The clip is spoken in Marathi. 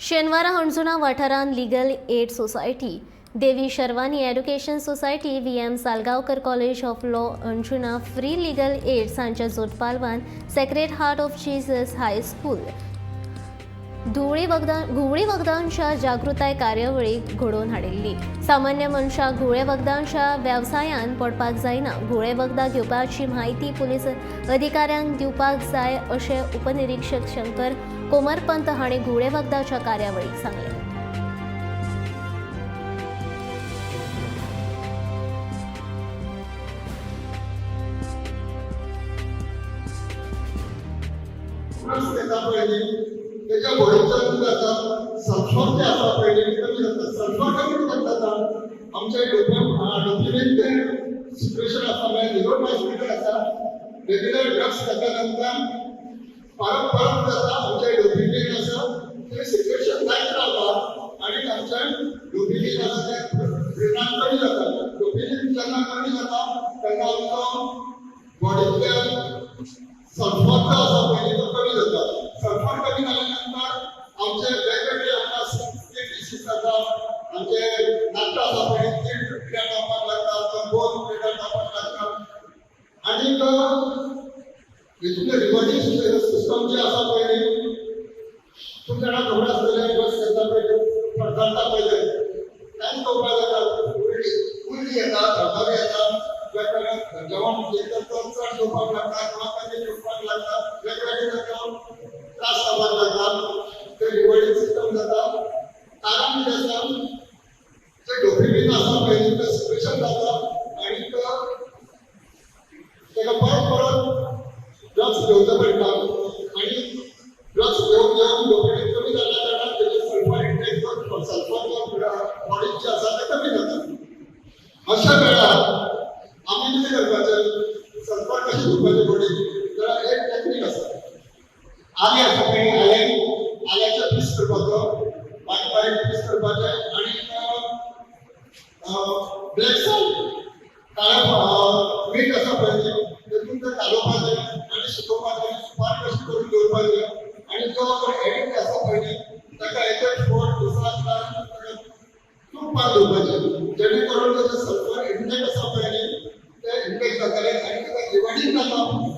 शेनवारा हणजुणा वाठारांत legal aid society, Devi Sharvani education society, V M. Salgaonkar college of law Anjuna, free legal aid हांच्या जोडपालवान sacred heart of Jesus high school घुवळी वखदांच्या जागृताय कार्यावळी घडोवन हाडिल्ली. सामान्य मनशाक घुवळे वखदांच्या वेवसायांत पडपाक जायना. घुवळे वखदां घेवपाची म्हायती पुलीस अधिकाऱ्यांक दिवपाक जाय अशें उपनिरीक्षक शंकर कोमरपंत हांणी घुवळे वखदांच्या कार्यावळीक सांगलें. त्याच्या भविष्यात जाता सल्फर जे आसा पळय ते कमी जाता. सल्फर कमी जाता आमच्या डॉक्युमेंट सिच्युएशन आसा म्हणजे लिव्हर हॉस्पिटल आसा. रेग्युलर ड्रग्स खाता नंतर परत जाता आमच्या डॉक्युमेंट आसा ते सिच्युएशन लायक रावता आणि आमच्या डॉक्युमेंट आसा ते परिणाम कमी जाता. डॉक्युमेंट जेन्ना कमी जाता तेन्ना आमचो बॉडींतल्यान सल्फर जो आसा पळय तो कमी जाता. सल्फर कमी जाल्यानंतर आमचे वेगवेगळे आमकां डिसीज जाता. आमचे नाका आसा पळय ते पिड्यार जावपाक लागता, बोन पिड्यार जावपाक लागता. आनी हितून रिवर्डिंग सिस्टम जे आसा पळय खूब जाणां खबर आसतलें बस येता पळय पडटा पळय कांय करपाक जाता. उलटी येता, धर्मारी येता, वेगवेगळे जेवण जेवता तो चड घेवपाक लागता किंवा कमी घेवपाक लागता. वेगवेगळे त्रास जावपाक लागता. ते रिवर्डिंग सिस्टम जाता. कारण कितें आसा जे डोपिमीन आसा पळय ते सिक्रेशन जाता आनी तेका परत ड्रग्स घेवचे पडटा आनी ड्रग्स घेवन डोपिमीन कमी जाल्या कारणान तेजे सल्फर इंटेक जो सल्फर बॉडीत जे आसा ते कमी जाता. अशा वेळार आमी कितें करपाचें सल्फर कशें घेवपाचें बॉडीत जाल्यार एक टॅक्नीक आसा. आले आसा पळय आल्याचे पीस करपाचो, बारीक बारीक पीस करपाचे आनी ब्लॅक सॉल्ट काळें मीठ आसा पळय तेतून ते घालोवपाचें आनी शिकोवपाचें. सुपारी कशी करून दवरपाची आनी जो एडिक्ट आसा पळय ताका एक फोड दिसाक तुपाक दवरपाचें जेणे करून तेजें सल्फर इंटेक आसा पळय ते इंटेक जातलें आनी ताका रिवर्डिंग जाता.